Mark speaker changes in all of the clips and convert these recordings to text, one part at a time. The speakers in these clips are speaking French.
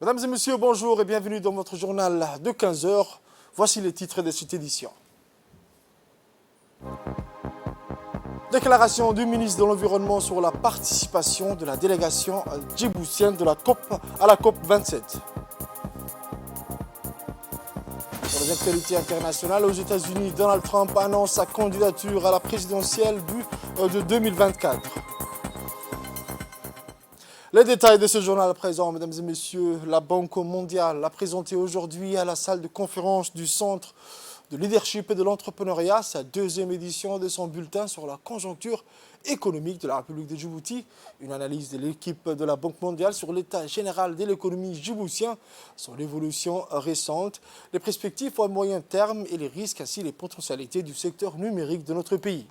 Speaker 1: Mesdames et messieurs, bonjour et bienvenue dans votre journal de 15 heures. Voici les titres de cette édition. Déclaration du ministre de l'Environnement sur la participation de la délégation djiboutienne à la COP 27. Pour les actualités internationales, aux États-Unis, Donald Trump annonce sa candidature à la présidentielle de 2024. Les détails de ce journal présent, mesdames et messieurs, la Banque mondiale a présenté aujourd'hui à la salle de conférence du Centre de leadership et de l'entrepreneuriat sa deuxième édition de son bulletin sur la conjoncture économique de la République de Djibouti. Une analyse de l'équipe de la Banque mondiale sur l'état général de l'économie djiboutienne, son évolution récente, les perspectives à moyen terme et les risques ainsi les potentialités du secteur numérique de notre pays.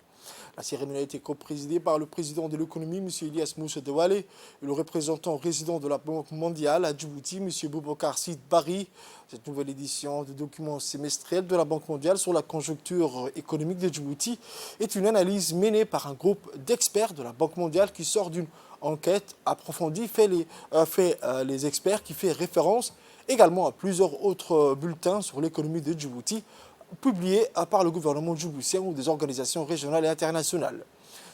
Speaker 1: La cérémonie a été co-présidée par le président de l'économie, M. Ilyas Moussa Dewale, et le représentant résident de la Banque mondiale à Djibouti, M. Boubacar Sid Barry. Cette nouvelle édition du document semestriel de la Banque mondiale sur la conjoncture économique de Djibouti est une analyse menée par un groupe d'experts de la Banque mondiale qui sort d'une enquête approfondie, fait les experts, qui fait référence également à plusieurs autres bulletins sur l'économie de Djibouti, publié par le gouvernement djiboutien ou des organisations régionales et internationales.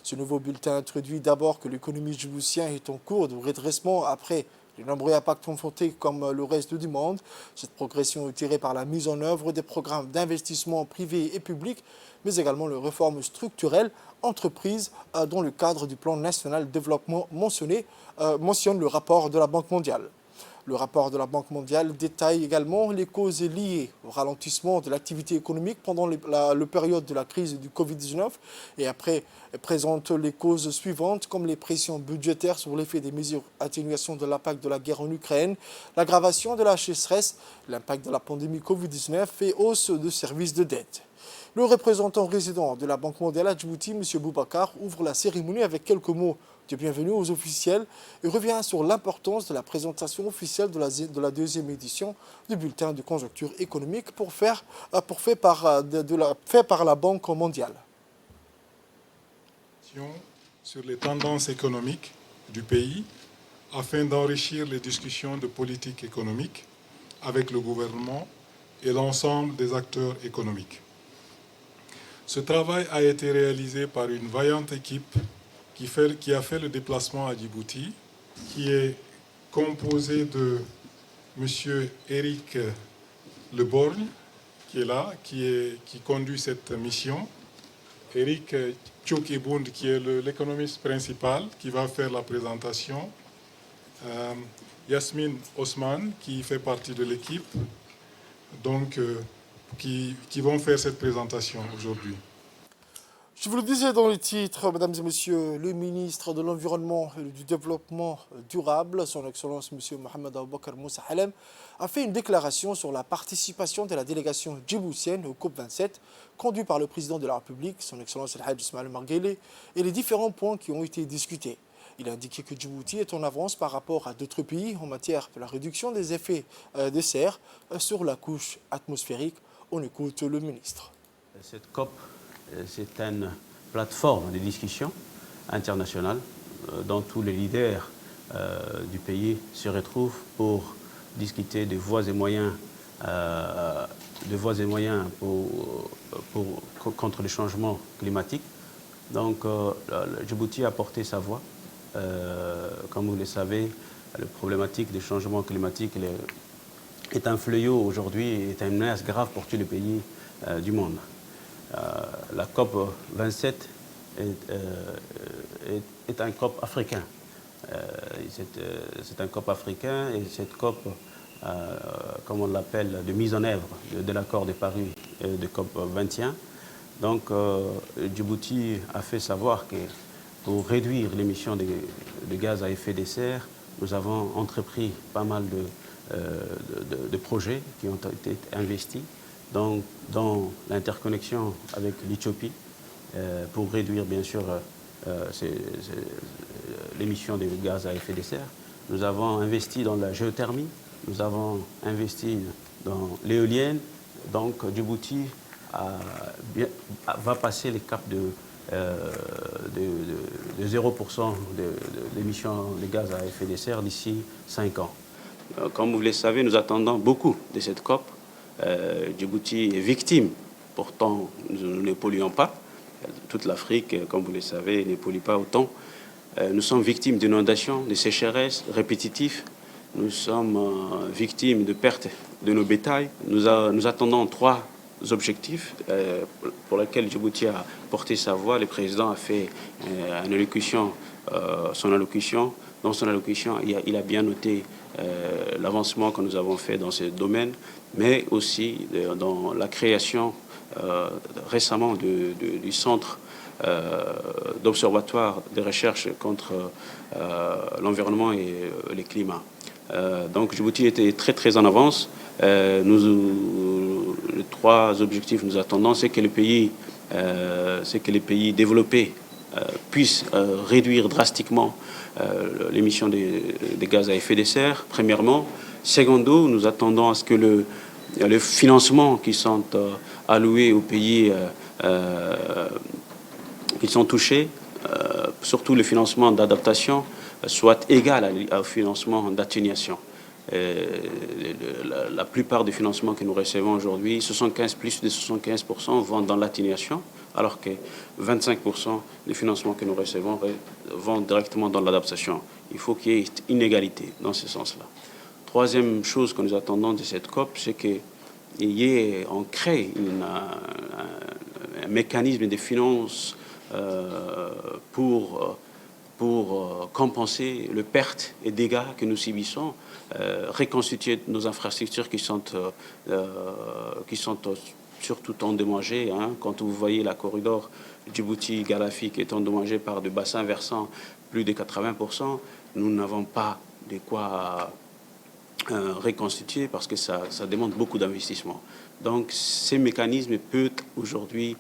Speaker 1: Ce nouveau bulletin introduit d'abord que l'économie djiboutienne est en cours de redressement après les nombreux impacts confrontés comme le reste du monde. Cette progression est tirée par la mise en œuvre des programmes d'investissement privés et publics, mais également les réformes structurelles entreprises dans le cadre du plan national de développement mentionne le rapport de la Banque mondiale. Le rapport de la Banque mondiale détaille également les causes liées au ralentissement de l'activité économique pendant la période de la crise du Covid-19 et après présente les causes suivantes comme les pressions budgétaires sur l'effet des mesures d'atténuation de l'impact de la guerre en Ukraine, l'aggravation de la sécheresse, l'impact de la pandémie Covid-19 et hausse de services de dette. Le représentant résident de la Banque mondiale à Djibouti, M. Boubacar, ouvre la cérémonie avec quelques mots de bienvenue aux officiels et revient sur l'importance de la présentation officielle de la deuxième édition du bulletin de conjoncture économique fait par la Banque mondiale.
Speaker 2: Sur les tendances économiques du pays afin d'enrichir les discussions de politique économique avec le gouvernement et l'ensemble des acteurs économiques. Ce travail a été réalisé par une vaillante équipe qui a fait le déplacement à Djibouti, qui est composée de M. Eric Leborgne, qui est là, qui conduit cette mission, Eric Tchoukebound, qui est l'économiste principal, qui va faire la présentation, Yasmine Osman, qui fait partie de l'équipe, donc qui vont faire cette présentation aujourd'hui.
Speaker 1: Je vous le disais dans le titre, mesdames et messieurs, le ministre de l'Environnement et du Développement durable, son Excellence M. Mohamed Aboubakar Moussa Halem, a fait une déclaration sur la participation de la délégation djiboutienne au COP27, conduite par le président de la République, son Excellence El Hadj Ismaël Marguelé, et les différents points qui ont été discutés. Il a indiqué que Djibouti est en avance par rapport à d'autres pays en matière de la réduction des effets de serre sur la couche atmosphérique. On écoute le ministre.
Speaker 3: Cette COP, c'est une plateforme de discussion internationale dont tous les leaders du pays se retrouvent pour discuter de voies et moyens, contre le changement climatique. Donc, Djibouti a porté sa voix. Comme vous le savez, la problématique du changement climatique est un fléau aujourd'hui, est une menace grave pour tous les pays du monde. La COP 27 est un COP africain. C'est un COP africain et cette COP, comme on l'appelle, de mise en œuvre de l'accord de Paris de COP 21. Donc, Djibouti a fait savoir que pour réduire l'émission de gaz à effet de serre, nous avons entrepris pas mal de projets qui ont été investis dans l'interconnexion avec l'Éthiopie pour réduire bien sûr l'émission de gaz à effet de serre. Nous avons investi dans la géothermie, nous avons investi dans l'éolienne. Donc Djibouti va passer les caps de 0% de l'émission de gaz à effet de serre d'ici 5 ans. Comme vous le savez, nous attendons beaucoup de cette COP. Djibouti est victime, pourtant nous ne polluons pas. Toute l'Afrique, comme vous le savez, ne pollue pas autant. Nous sommes victimes d'inondations, de sécheresses répétitives. Nous sommes victimes de pertes de nos bétails. Nous attendons 3 objectifs pour lesquels Djibouti a porté sa voix. Le président a fait son allocution. Dans son allocution, il a bien noté l'avancement que nous avons fait dans ce domaine, mais aussi dans la création récemment du centre d'observatoire de recherche contre l'environnement et le climat. Donc Djibouti était très très en avance. Les 3 objectifs que nous attendons, c'est que les pays développés puissent réduire drastiquement l'émission des gaz à effet de serre, premièrement. Secondo, nous attendons à ce que les financements qui sont alloués aux pays qui sont touchés, surtout le financement d'adaptation, soit égal au financement d'atténuation. La plupart des financements que nous recevons aujourd'hui, plus de 75% vont dans l'atténuation, alors que 25% des financements que nous recevons vont directement dans l'adaptation. Il faut qu'il y ait une inégalité dans ce sens-là. Troisième chose que nous attendons de cette COP, c'est qu'on crée un mécanisme de finances pour compenser les pertes et dégâts que nous subissons, reconstituer nos infrastructures qui sont surtout endommagées. Quand vous voyez la corridor Djibouti-Galafi qui est endommagée par des bassins versants plus de 80%, nous n'avons pas de quoi reconstituer parce que ça demande beaucoup d'investissement. Donc ces mécanismes peuvent aujourd'hui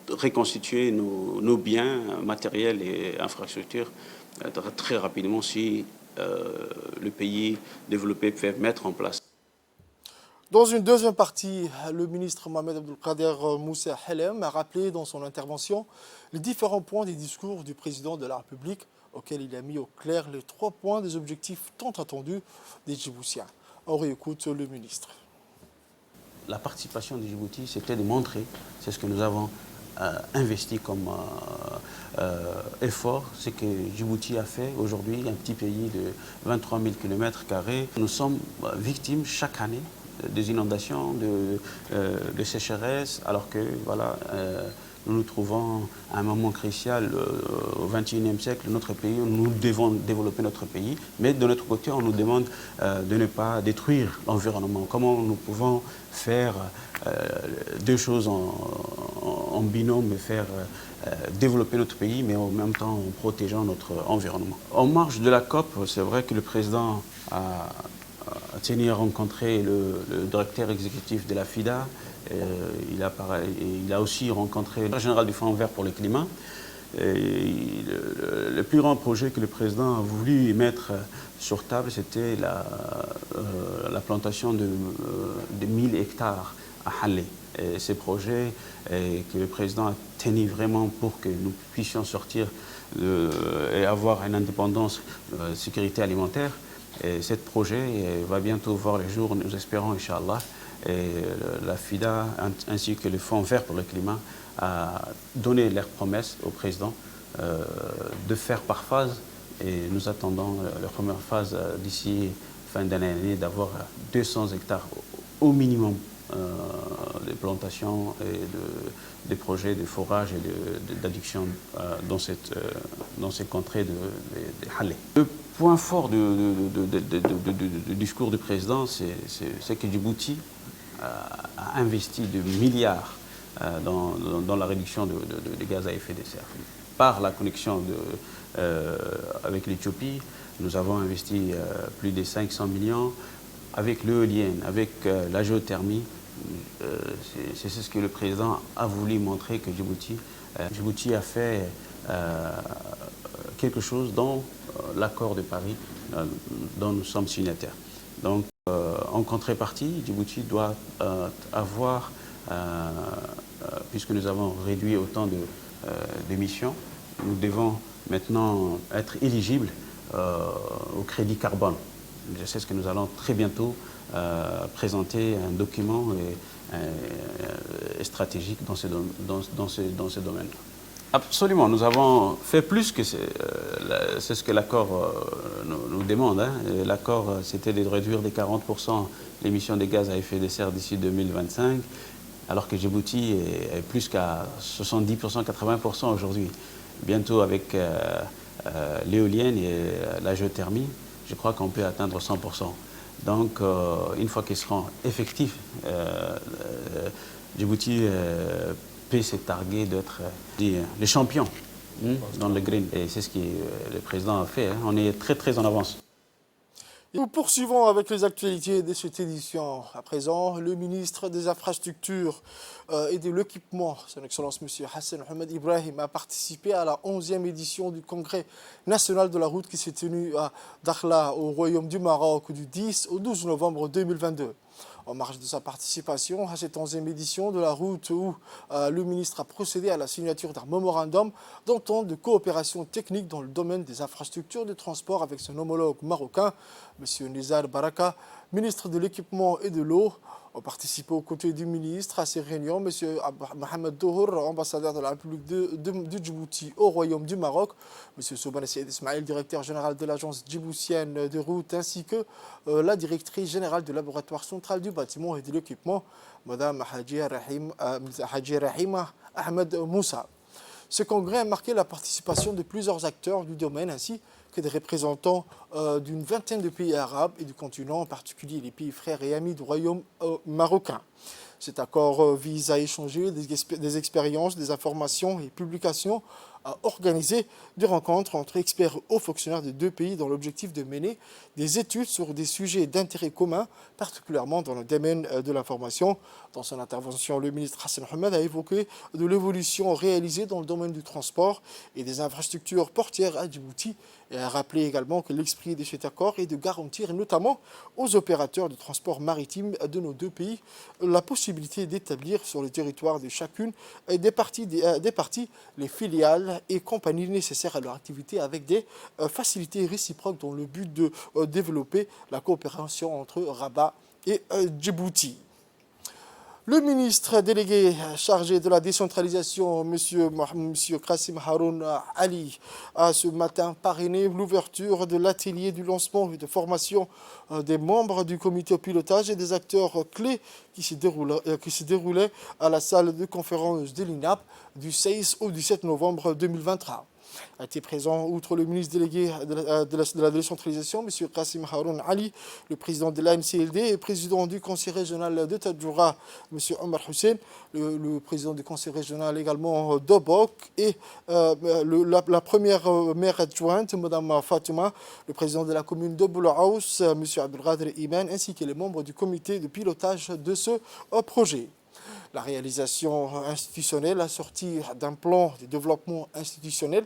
Speaker 3: reconstituer nos biens matériels et infrastructures très rapidement si le pays développé peut mettre en place.
Speaker 1: Dans une deuxième partie, le ministre Mohamed Abdelkader Moussa Helem a rappelé dans son intervention les différents points des discours du président de la République, auxquels il a mis au clair les 3 points des objectifs tant attendus des Djiboutiens. On réécoute le ministre.
Speaker 3: La participation de Djibouti, c'était de montrer, c'est ce que nous avons investi comme effort, c'est que Djibouti a fait aujourd'hui un petit pays de 23 000 km². Nous sommes victimes chaque année des inondations, de sécheresses, alors que voilà, nous nous trouvons à un moment crucial au XXIe siècle, notre pays, nous devons développer notre pays, mais de notre côté, on nous demande de ne pas détruire l'environnement. Comment nous pouvons faire 2 choses en binôme, faire développer notre pays, mais en même temps en protégeant notre environnement. En marge de la COP, c'est vrai que le président a tenu à rencontrer le directeur exécutif de la FIDA. Il a aussi rencontré le général du Fonds vert pour le climat. Le plus grand projet que le président a voulu mettre sur table, c'était la plantation de 1000 hectares à Halle. Ces projets que le président a tenu vraiment pour que nous puissions sortir et avoir une indépendance sécurité alimentaire. Et ce projet va bientôt voir le jour, nous espérons, Inch'Allah. Et la FIDA ainsi que le Fonds vert pour le climat a donné leur promesse au président de faire par phase. Et nous attendons la première phase d'ici fin d'année d'avoir 200 hectares au minimum de plantations et des projets de forage et d'adduction dans ces contrées de Halle. Le point fort du discours du président, c'est que Djibouti a investi des milliards dans la réduction des gaz à effet de serre. Par la connexion avec l'Éthiopie, nous avons investi plus de 500 millions. Avec l'éolienne, avec la géothermie, c'est ce que le président a voulu montrer que Djibouti a fait quelque chose dans l'accord de Paris dont nous sommes signataires. Donc, en contrepartie, Djibouti doit avoir, puisque nous avons réduit autant d'émissions, nous devons maintenant être éligibles au crédit carbone. Je sais que nous allons très bientôt présenter un document stratégique dans ce domaine. Absolument, nous avons fait plus que c'est ce que l'accord nous demande. Hein. L'accord, c'était de réduire de 40% l'émission de gaz à effet de serre d'ici 2025, alors que Djibouti est plus qu'à 70%, 80% aujourd'hui. Bientôt avec l'éolienne et la géothermie, je crois qu'on peut atteindre 100%. Donc, une fois qu'ils seront effectifs, Djibouti peut se targuer d'être les champions dans le green. Et c'est ce que le président a fait. Hein. On est très, très en avance.
Speaker 1: Nous poursuivons avec les actualités de cette édition. À présent, le ministre des Infrastructures et de l'Équipement, son Excellence M. Hassan Ahmed Ibrahim, a participé à la 11e édition du Congrès national de la route qui s'est tenu à Dakhla, au Royaume du Maroc, du 10 au 12 novembre 2022. En marge de sa participation à cette 11e édition de la route où le ministre a procédé à la signature d'un mémorandum d'entente de coopération technique dans le domaine des infrastructures de transport avec son homologue marocain, M. Nizar Baraka, ministre de l'Équipement et de l'Eau. Ont participé aux côtés du ministre à ces réunions M. Mohamed Dohour, ambassadeur de la République de Djibouti au Royaume du Maroc, M. Souban Saïd Ismail, directeur général de l'agence djiboutienne de route, ainsi que la directrice générale du laboratoire central du bâtiment et de l'équipement, Mme Haji Rahima Ahmed Moussa. Ce congrès a marqué la participation de plusieurs acteurs du domaine ainsi que des représentants d'une vingtaine de pays arabes et du continent, en particulier les pays frères et amis du royaume marocain. Cet accord vise à échanger des expériences, des informations et publications, à organiser des rencontres entre experts et hauts fonctionnaires des deux pays dans l'objectif de mener des études sur des sujets d'intérêt commun, particulièrement dans le domaine de l'information. Dans son intervention, le ministre Hassan Ahmed a évoqué de l'évolution réalisée dans le domaine du transport et des infrastructures portières à Djibouti et a rappelé également que l'esprit de cet accord est de garantir notamment aux opérateurs de transport maritime de nos deux pays la possibilité d'établir sur le territoire de chacune des parties les filiales et compagnies nécessaires à leur activité avec des facilités réciproques dans le but de développer la coopération entre Rabat et Djibouti. Le ministre délégué chargé de la décentralisation, M. Kassim Haroun Ali, a ce matin parrainé l'ouverture de l'atelier du lancement et de formation des membres du comité au pilotage et des acteurs clés qui se déroulait à la salle de conférence de l'INAP du 16 au 17 novembre 2023. A été présent, outre le ministre délégué de la décentralisation, M. Kassim Haroun Ali, le président de l'ANCLD et président du conseil régional de Tadjoura, M. Omar Hussein, le président du conseil régional également d'Obok, et la première maire adjointe, Mme Fatima, le président de la commune de Boulaous, M. Abdelkader Iman, ainsi que les membres du comité de pilotage de ce projet. La réalisation institutionnelle assortie d'un plan de développement institutionnel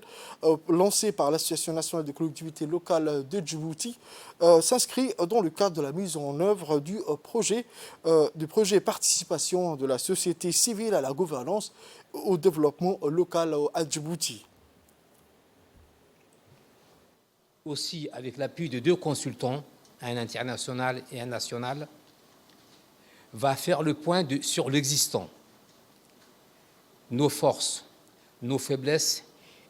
Speaker 1: lancé par l'Association nationale de collectivités locales de Djibouti s'inscrit dans le cadre de la mise en œuvre du projet participation de la société civile à la gouvernance au développement local à Djibouti.
Speaker 4: Aussi, avec l'appui de deux consultants, un international et un national, va faire le point sur l'existant, nos forces, nos faiblesses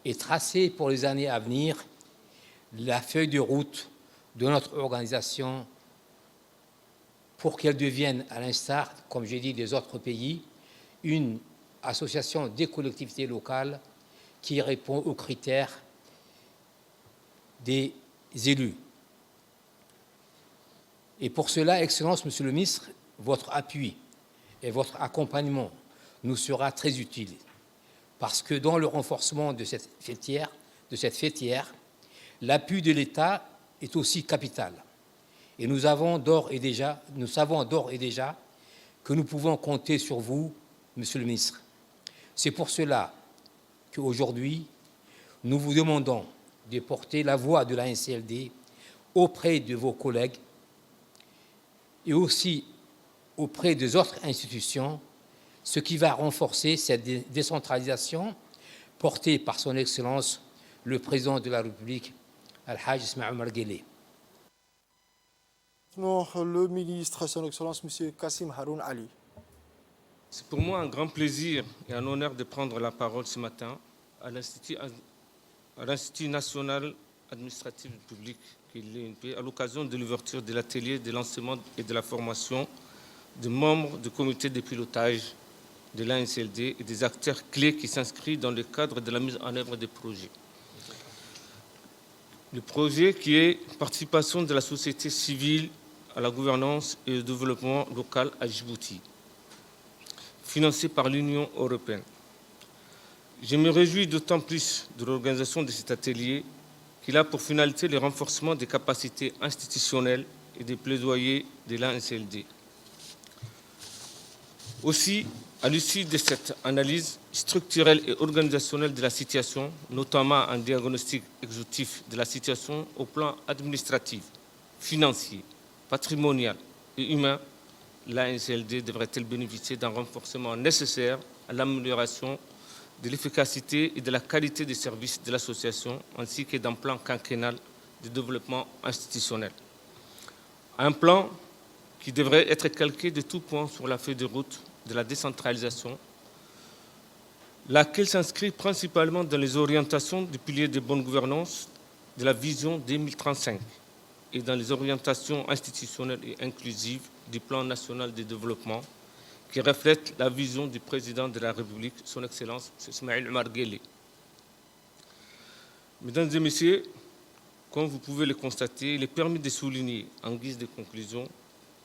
Speaker 4: et tracer pour les années à venir la feuille de route de notre organisation pour qu'elle devienne, à l'instar, comme j'ai dit, des autres pays, une association des collectivités locales qui répond aux critères des élus. Et pour cela, Excellence, Monsieur le Ministre, votre appui et votre accompagnement nous sera très utile parce que dans le renforcement de cette fêtière, l'appui de l'État est aussi capital. Et nous savons d'ores et déjà que nous pouvons compter sur vous, Monsieur le Ministre. C'est pour cela qu'aujourd'hui, nous vous demandons de porter la voix de la NCLD auprès de vos collègues et aussi auprès des autres institutions, ce qui va renforcer cette décentralisation portée par son Excellence le Président de la République, Al-Hajj Ismaïl Omar Guelleh.
Speaker 1: Non, le ministre, son Excellence, M. Kassim Haroun Ali.
Speaker 5: C'est pour moi un grand plaisir et un honneur de prendre la parole ce matin à l'Institut national administratif public, qui est l'INP, à l'occasion de l'ouverture de l'atelier de l'enseignement et de la formation de membres du comité de pilotage de l'ANCLD et des acteurs clés qui s'inscrivent dans le cadre de la mise en œuvre des projets. Le projet qui est participation de la société civile à la gouvernance et au développement local à Djibouti, financé par l'Union européenne. Je me réjouis d'autant plus de l'organisation de cet atelier qu'il a pour finalité le renforcement des capacités institutionnelles et des plaidoyers de l'ANCLD. Aussi, à l'issue de cette analyse structurelle et organisationnelle de la situation, notamment un diagnostic exhaustif de la situation au plan administratif, financier, patrimonial et humain, l'ANCLD devrait-elle bénéficier d'un renforcement nécessaire à l'amélioration de l'efficacité et de la qualité des services de l'association, ainsi que d'un plan quinquennal de développement institutionnel. Un plan qui devrait être calqué de tout point sur la feuille de route de la décentralisation, laquelle s'inscrit principalement dans les orientations du pilier de bonne gouvernance de la vision 2035 et dans les orientations institutionnelles et inclusives du plan national de développement qui reflète la vision du président de la République, son Excellence, M. Ismaïl Omar Guelleh. Mesdames et Messieurs, comme vous pouvez le constater, il est permis de souligner, en guise de conclusion,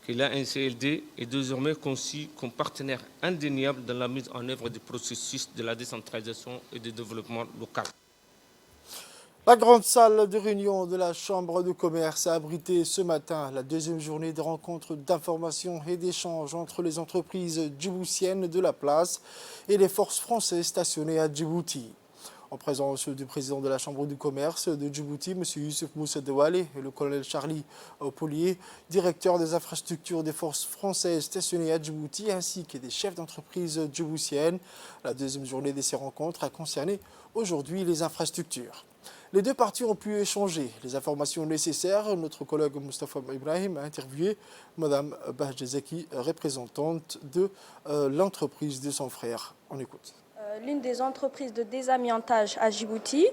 Speaker 5: que l'ANCLD est désormais conçu comme partenaire indéniable dans la mise en œuvre du processus de la décentralisation et du développement local.
Speaker 1: La grande salle de réunion de la Chambre de commerce a abrité ce matin la deuxième journée de rencontres d'information et d'échanges entre les entreprises djiboutiennes de la place et les forces françaises stationnées à Djibouti. En présence du président de la Chambre de commerce de Djibouti, M. Youssouf Moussa Dewale, et le colonel Charlie Paulier, directeur des infrastructures des forces françaises stationnées à Djibouti, ainsi que des chefs d'entreprise djiboutiennes. La deuxième journée de ces rencontres a concerné aujourd'hui les infrastructures. Les deux parties ont pu échanger les informations nécessaires. Notre collègue Mustafa Ibrahim a interviewé Mme Bahjezaki, représentante de l'entreprise de son frère. On écoute.
Speaker 6: L'une des entreprises de désamiantage à Djibouti.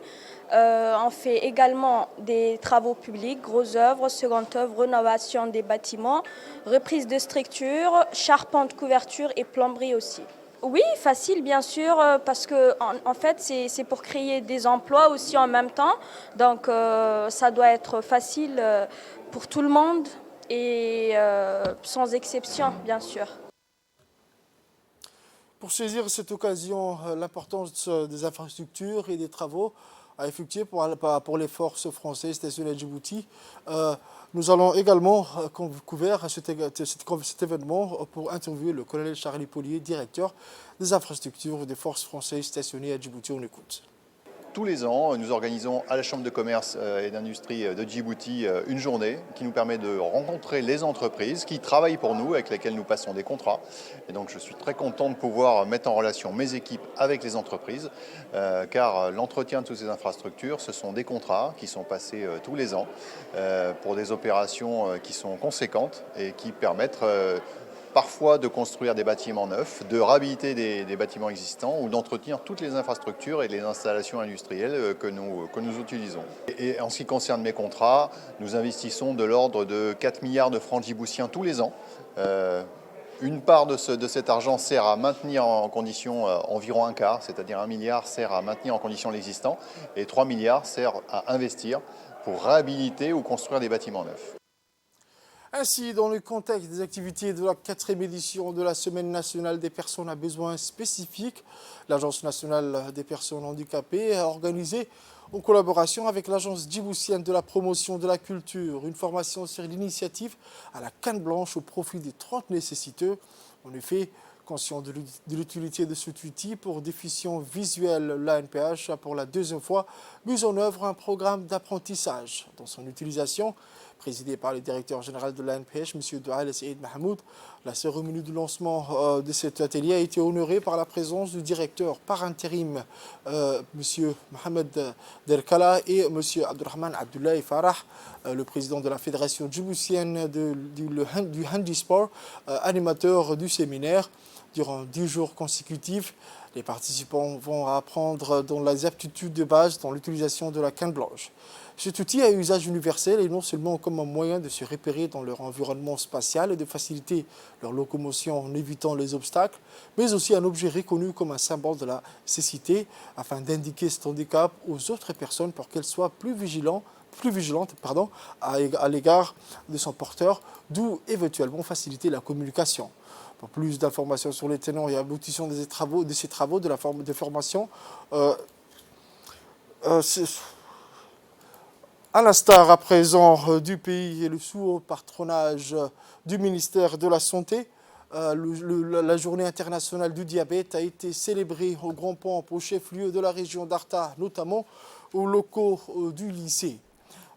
Speaker 6: On fait également des travaux publics, grosses œuvres, secondes œuvres, rénovation des bâtiments, reprise de structures, charpente, couverture et plomberie aussi. Oui, facile bien sûr, parce que en fait c'est pour créer des emplois aussi en même temps. Donc ça doit être facile pour tout le monde et sans exception bien sûr.
Speaker 1: Pour saisir cette occasion, l'importance des infrastructures et des travaux à effectuer pour les forces françaises stationnées à Djibouti, nous allons également couvrir cet événement pour interviewer le colonel Charlie Paulier, directeur des infrastructures et des forces françaises stationnées à Djibouti. On écoute.
Speaker 7: Tous les ans, nous organisons à la Chambre de commerce et d'industrie de Djibouti une journée qui nous permet de rencontrer les entreprises qui travaillent pour nous, avec lesquelles nous passons des contrats. Et donc je suis très content de pouvoir mettre en relation mes équipes avec les entreprises, car l'entretien de toutes ces infrastructures, ce sont des contrats qui sont passés tous les ans pour des opérations qui sont conséquentes et qui permettent parfois de construire des bâtiments neufs, de réhabiliter des bâtiments existants ou d'entretenir toutes les infrastructures et les installations industrielles que nous utilisons. Et en ce qui concerne mes contrats, nous investissons de l'ordre de 4 milliards de francs djiboutiens tous les ans. Une part de cet argent sert à maintenir en condition, environ un quart, c'est-à-dire 1 milliard sert à maintenir en condition l'existant et 3 milliards sert à investir pour réhabiliter ou construire des bâtiments neufs.
Speaker 1: Ainsi, dans le contexte des activités de la 4e édition de la Semaine nationale des personnes à besoins spécifiques, l'Agence nationale des personnes handicapées a organisé, en collaboration avec l'Agence djiboutienne de la promotion de la culture, une formation sur l'initiative à la canne blanche au profit des 30 nécessiteux. En effet, conscient de l'utilité de cet outil pour déficients visuels, l'ANPH a pour la deuxième fois mis en œuvre un programme d'apprentissage. Dans son utilisation, présidée par le directeur général de l'ANPH, M. Doual Saïd Mahmoud. La cérémonie de lancement de cet atelier a été honorée par la présence du directeur par intérim, M. Mohamed Derkala, et M. Abdurrahman Abdoulaye Farah, le président de la Fédération djiboutienne du handisport, animateur du séminaire. Durant 10 jours consécutifs, les participants vont apprendre dans les aptitudes de base dans l'utilisation de la canne blanche. Cet outil à usage universel est non seulement comme un moyen de se repérer dans leur environnement spatial et de faciliter leur locomotion en évitant les obstacles, mais aussi un objet reconnu comme un symbole de la cécité afin d'indiquer cet handicap aux autres personnes pour qu'elles soient plus vigilantes à l'égard de son porteur, d'où éventuellement faciliter la communication. Pour plus d'informations sur les tenants et aboutissants de ces travaux de formation, à l'instar à présent du pays et le sous-patronage du ministère de la Santé, la journée internationale du diabète a été célébrée au grand pompe au chef-lieu de la région d'Arta, notamment aux locaux du lycée.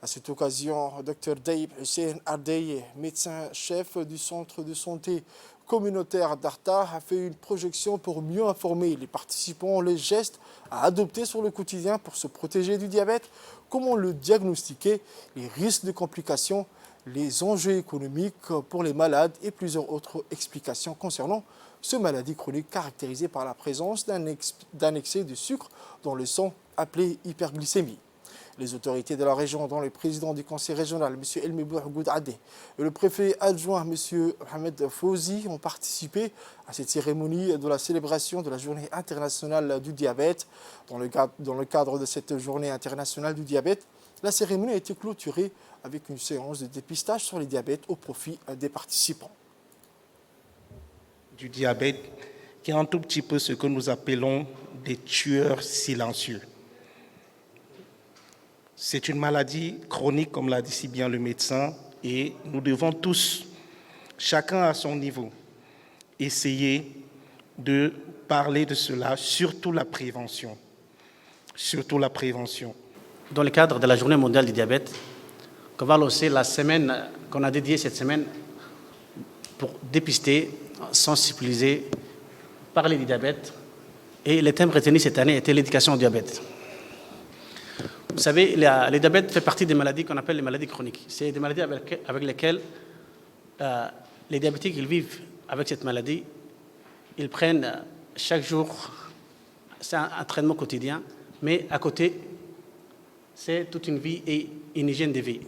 Speaker 1: À cette occasion, Dr Daïb Hussein Ardeye, médecin-chef du centre de santé communautaire d'Arta, a fait une projection pour mieux informer les participants les gestes à adopter sur le quotidien pour se protéger du diabète, comment le diagnostiquer, les risques de complications, les enjeux économiques pour les malades et plusieurs autres explications concernant cette maladie chronique caractérisée par la présence d'un excès de sucre dans le sang appelé hyperglycémie. Les autorités de la région, dont le président du conseil régional, M. Elmebou Goudadé, et le préfet adjoint, M. Mohamed Fouzi, ont participé à cette cérémonie de la célébration de la journée internationale du diabète. Dans le cadre de cette journée internationale du diabète, la cérémonie a été clôturée avec une séance de dépistage sur les diabètes au profit des participants.
Speaker 8: Du diabète, qui est un tout petit peu ce que nous appelons des tueurs silencieux. C'est une maladie chronique, comme l'a dit si bien le médecin, et nous devons tous, chacun à son niveau, essayer de parler de cela, surtout la prévention. Surtout la prévention.
Speaker 3: Dans le cadre de la Journée mondiale du diabète, qu'on va lancer la semaine qu'on a dédiée cette semaine pour dépister, sensibiliser, parler du diabète. Et le thème retenu cette année était l'éducation au diabète. Vous savez, le diabète fait partie des maladies qu'on appelle les maladies chroniques. C'est des maladies avec lesquelles les diabétiques ils vivent avec cette maladie. Ils prennent chaque jour, c'est un traitement quotidien, mais à côté, c'est toute une vie et une hygiène de vie.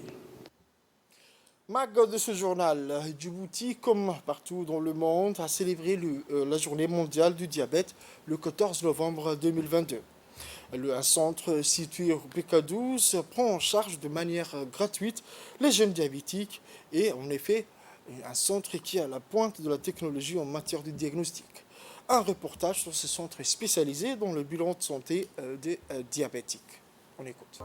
Speaker 1: Mag de ce journal, Djibouti, comme partout dans le monde, a célébré la journée mondiale du diabète le 14 novembre 2022. Un centre situé au PK12 prend en charge de manière gratuite les jeunes diabétiques et en effet un centre qui est à la pointe de la technologie en matière de diagnostic. Un reportage sur ce centre spécialisé dans le bilan de santé des diabétiques. On écoute.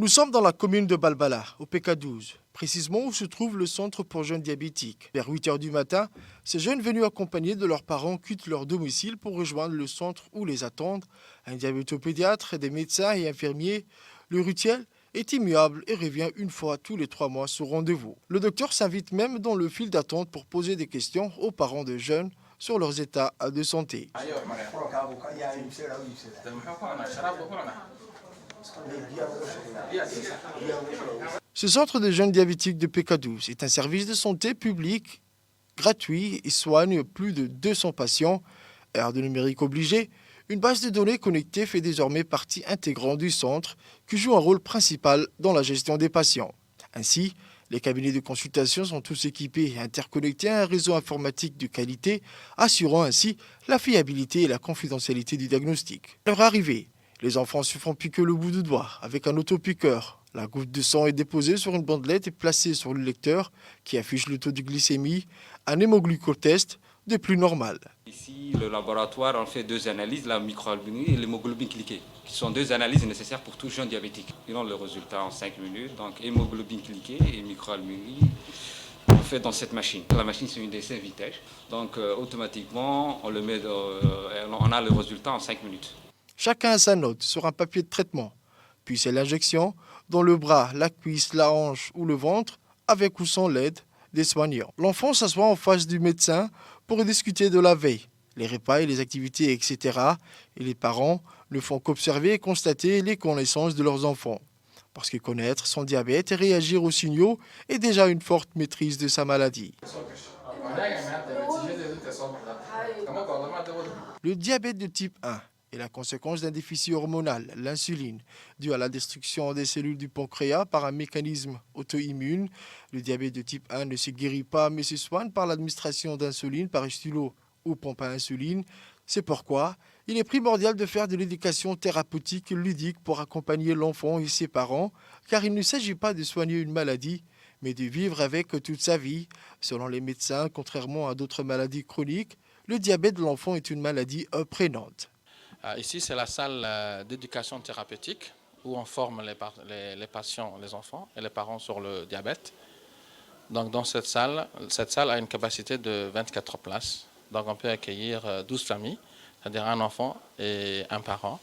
Speaker 1: Nous sommes dans la commune de Balbala, au PK12, précisément où se trouve le centre pour jeunes diabétiques. Vers 8 h du matin, ces jeunes venus accompagnés de leurs parents quittent leur domicile pour rejoindre le centre où les attendent un diabétopédiatre, des médecins et infirmiers. Le rituel est immuable et revient une fois tous les 3 mois sur rendez-vous. Le docteur s'invite même dans le fil d'attente pour poser des questions aux parents de jeunes sur leurs états de santé. Ce centre de jeunes diabétiques de PK12 est un service de santé public gratuit et soigne plus de 200 patients. Ère de numérique obligé, une base de données connectée fait désormais partie intégrante du centre qui joue un rôle principal dans la gestion des patients. Ainsi, les cabinets de consultation sont tous équipés et interconnectés à un réseau informatique de qualité, assurant ainsi la fiabilité et la confidentialité du diagnostic. À leur arrivée, les enfants se font piquer le bout du doigt avec un autopiqueur. La goutte de sang est déposée sur une bandelette et placée sur le lecteur qui affiche le taux de glycémie, un hémoglycotest de plus normal.
Speaker 9: Ici, le laboratoire en fait 2 analyses, la microalbuminurie et l'hémoglobine glyquée, qui sont 2 analyses nécessaires pour tout jeune diabétique. Ils ont le résultat en 5 minutes, donc hémoglobine glyquée et microalbuminurie. On fait dans cette machine. La machine, c'est une essai vitesse, donc automatiquement, on a le résultat en 5 minutes.
Speaker 1: Chacun a sa note sur un papier de traitement. Puis c'est l'injection dans le bras, la cuisse, la hanche ou le ventre, avec ou sans l'aide des soignants. L'enfant s'assoit en face du médecin pour discuter de la veille, les repas et les activités, etc. Et les parents ne font qu'observer et constater les connaissances de leurs enfants. Parce que connaître son diabète et réagir aux signaux est déjà une forte maîtrise de sa maladie. Le diabète de type 1 est la conséquence d'un déficit hormonal, l'insuline, dû à la destruction des cellules du pancréas par un mécanisme auto-immune. Le diabète de type 1 ne se guérit pas mais se soigne par l'administration d'insuline par stylo ou pompe à insuline. C'est pourquoi il est primordial de faire de l'éducation thérapeutique ludique pour accompagner l'enfant et ses parents, car il ne s'agit pas de soigner une maladie, mais de vivre avec toute sa vie. Selon les médecins, contrairement à d'autres maladies chroniques, le diabète de l'enfant est une maladie prégnante.
Speaker 10: Ici, c'est la salle d'éducation thérapeutique où on forme les patients, les enfants et les parents sur le diabète. Donc, dans cette salle a une capacité de 24 places. Donc, on peut accueillir 12 familles, c'est-à-dire un enfant et un parent.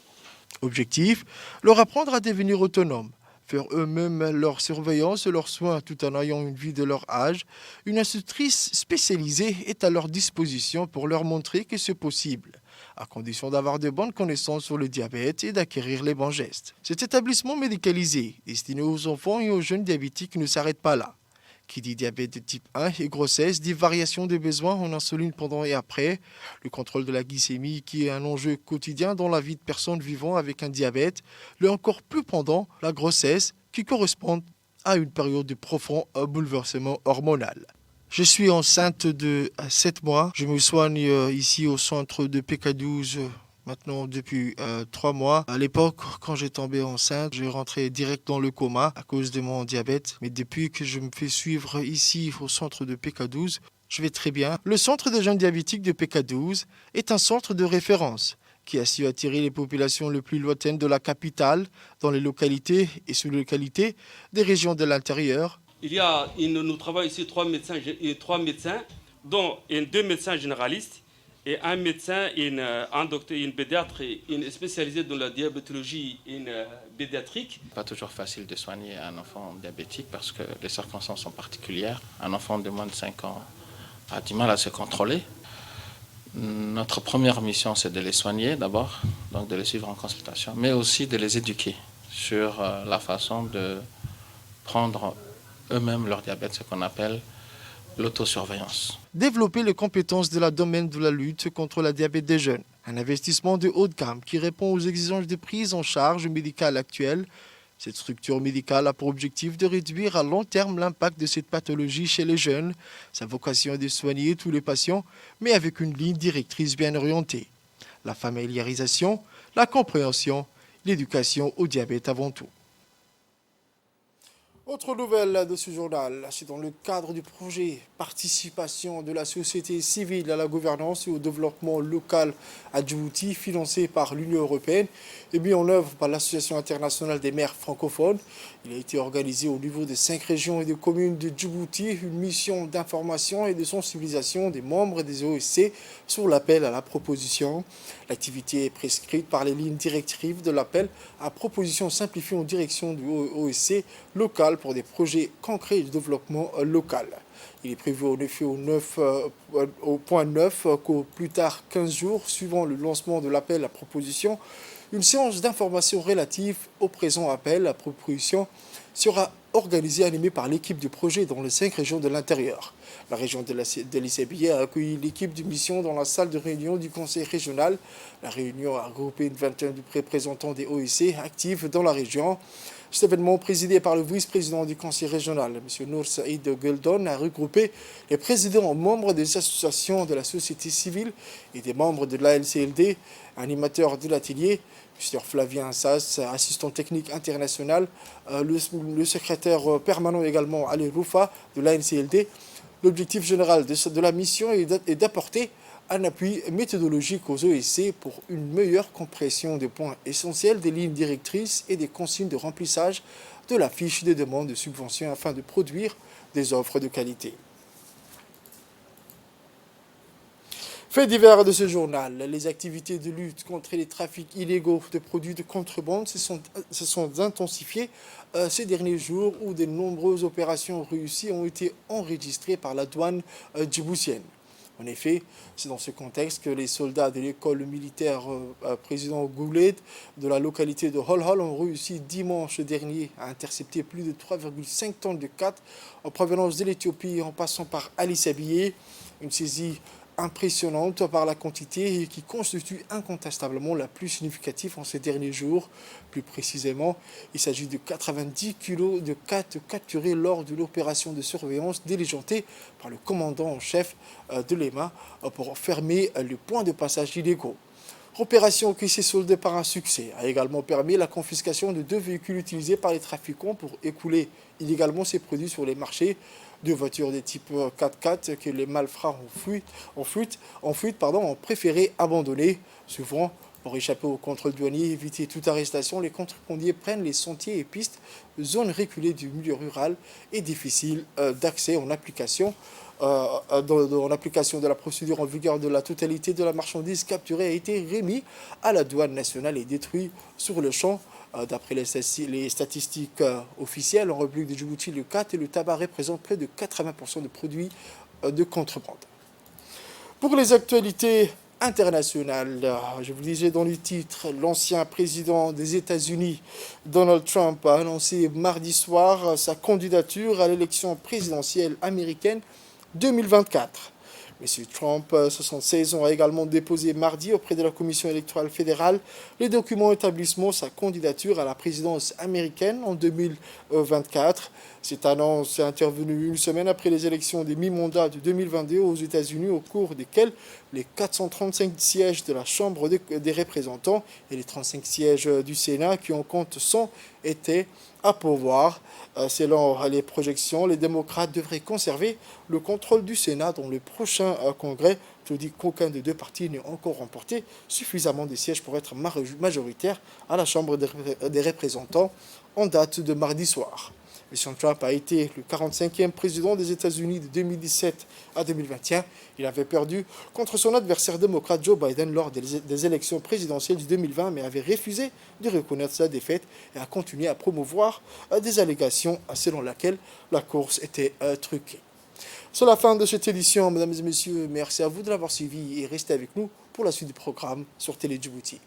Speaker 1: Objectif, leur apprendre à devenir autonomes, faire eux-mêmes leur surveillance et leurs soins tout en ayant une vie de leur âge. Une institutrice spécialisée est à leur disposition pour leur montrer que c'est possible, à condition d'avoir de bonnes connaissances sur le diabète et d'acquérir les bons gestes. Cet établissement médicalisé, destiné aux enfants et aux jeunes diabétiques, ne s'arrête pas là. Qui dit diabète de type 1 et grossesse dit variation des besoins en insuline pendant et après, le contrôle de la glycémie qui est un enjeu quotidien dans la vie de personnes vivant avec un diabète, le encore plus pendant la grossesse qui correspond à une période de profond bouleversement hormonal. Je suis enceinte de 7 mois. Je me soigne ici au centre de PK12 maintenant depuis 3 mois. À l'époque, quand j'ai tombé enceinte, j'ai rentré direct dans le coma à cause de mon diabète. Mais depuis que je me fais suivre ici au centre de PK12, je vais très bien. Le centre des jeunes diabétiques de PK12 est un centre de référence qui a su attirer les populations les plus lointaines de la capitale, dans les localités et sous-localités des régions de l'intérieur.
Speaker 11: Nous travaillons ici 3 médecins, dont 2 médecins généralistes et un médecin, un docteur, une pédiatre, une spécialisée dans la diabétologie pédiatrique.
Speaker 10: Pas toujours facile de soigner un enfant diabétique parce que les circonstances sont particulières. Un enfant de moins de 5 ans a du mal à se contrôler. Notre première mission, c'est de les soigner d'abord, donc de les suivre en consultation, mais aussi de les éduquer sur la façon de prendre eux-mêmes leur diabète, ce qu'on appelle l'autosurveillance.
Speaker 1: Développer les compétences de la domaine de la lutte contre la diabète des jeunes. Un investissement de haut de gamme qui répond aux exigences de prise en charge médicale actuelles. Cette structure médicale a pour objectif de réduire à long terme l'impact de cette pathologie chez les jeunes. Sa vocation est de soigner tous les patients, mais avec une ligne directrice bien orientée. La familiarisation, la compréhension, l'éducation au diabète avant tout. Autre nouvelle de ce journal, c'est dans le cadre du projet Participation de la société civile à la gouvernance et au développement local à Djibouti, financé par l'Union européenne et mis en œuvre par l'Association internationale des maires francophones. Il a été organisé au niveau des 5 régions et des communes de Djibouti, une mission d'information et de sensibilisation des membres des OSC sur l'appel à la proposition. L'activité est prescrite par les lignes directives de l'appel à proposition simplifiée en direction du OSC local pour des projets concrets de développement local. Il est prévu en effet au point 9 qu'au plus tard 15 jours, suivant le lancement de l'appel à proposition, une séance d'information relative au présent appel à proposition sera organisée et animée par l'équipe du projet dans les 5 régions de l'intérieur. La région de l'Issabien a accueilli l'équipe de mission dans la salle de réunion du conseil régional. La réunion a regroupé une vingtaine de représentants des OSC actifs dans la région. Cet événement, présidé par le vice-président du conseil régional, M. Nour Saïd Guldon, a regroupé les présidents membres des associations de la société civile et des membres de l'ANCLD, animateurs de l'atelier, M. Flavien Sass, assistant technique international, le secrétaire permanent également, Ali Roufa, de l'ANCLD. L'objectif général de la mission est d'apporter un appui méthodologique aux OSC pour une meilleure compréhension des points essentiels des lignes directrices et des consignes de remplissage de la fiche de demande de subvention afin de produire des offres de qualité. Fait divers de ce journal, les activités de lutte contre les trafics illégaux de produits de contrebande se sont intensifiées ces derniers jours où de nombreuses opérations réussies ont été enregistrées par la douane djiboutienne. En effet, c'est dans ce contexte que les soldats de l'école militaire président Goulet de la localité de Holhol ont réussi dimanche dernier à intercepter plus de 3,5 tonnes de khat en provenance de l'Éthiopie en passant par Ali Sabié, une saisie impressionnante par la quantité et qui constitue incontestablement la plus significative en ces derniers jours. Plus précisément, il s'agit de 90 kg de khat capturés lors de l'opération de surveillance diligentée par le commandant en chef de l'EMA pour fermer le point de passage illégaux. Opération qui s'est soldée par un succès a également permis la confiscation de 2 véhicules utilisés par les trafiquants pour écouler illégalement ces produits sur les marchés. 2 voitures de type 4x4 que les malfrats ont préféré abandonner. Souvent, pour échapper au contrôle douanier et éviter toute arrestation, les contrebandiers prennent les sentiers et pistes, zones reculées du milieu rural et difficiles d'accès en application. En application de la procédure en vigueur de la totalité de la marchandise capturée a été remis à la douane nationale et détruit sur le champ. D'après les statistiques officielles, en République de Djibouti, le khat et le tabac représentent près de 80% de produits de contrebande. Pour les actualités internationales, je vous le disais dans le titre, l'ancien président des États-Unis, Donald Trump, a annoncé mardi soir sa candidature à l'élection présidentielle américaine 2024. M. Trump, 76 ans, a également déposé mardi auprès de la Commission électorale fédérale les documents établissant sa candidature à la présidence américaine en 2024. Cette annonce est intervenue une semaine après les élections des mi-mandats de 2022 aux États-Unis, au cours desquelles les 435 sièges de la Chambre des représentants et les 35 sièges du Sénat, qui en comptent 100, étaient à pourvoir. Selon les projections, les démocrates devraient conserver le contrôle du Sénat dans le prochain congrès, tandis qu'aucun des 2 partis n'a encore remporté suffisamment de sièges pour être majoritaire à la Chambre des représentants en date de mardi soir. M. Trump a été le 45e président des États-Unis de 2017 à 2021. Il avait perdu contre son adversaire démocrate Joe Biden lors des élections présidentielles de 2020, mais avait refusé de reconnaître sa défaite et a continué à promouvoir des allégations selon lesquelles la course était truquée. C'est la fin de cette édition, mesdames et messieurs. Merci à vous de l'avoir suivi et restez avec nous pour la suite du programme sur Télé Djibouti.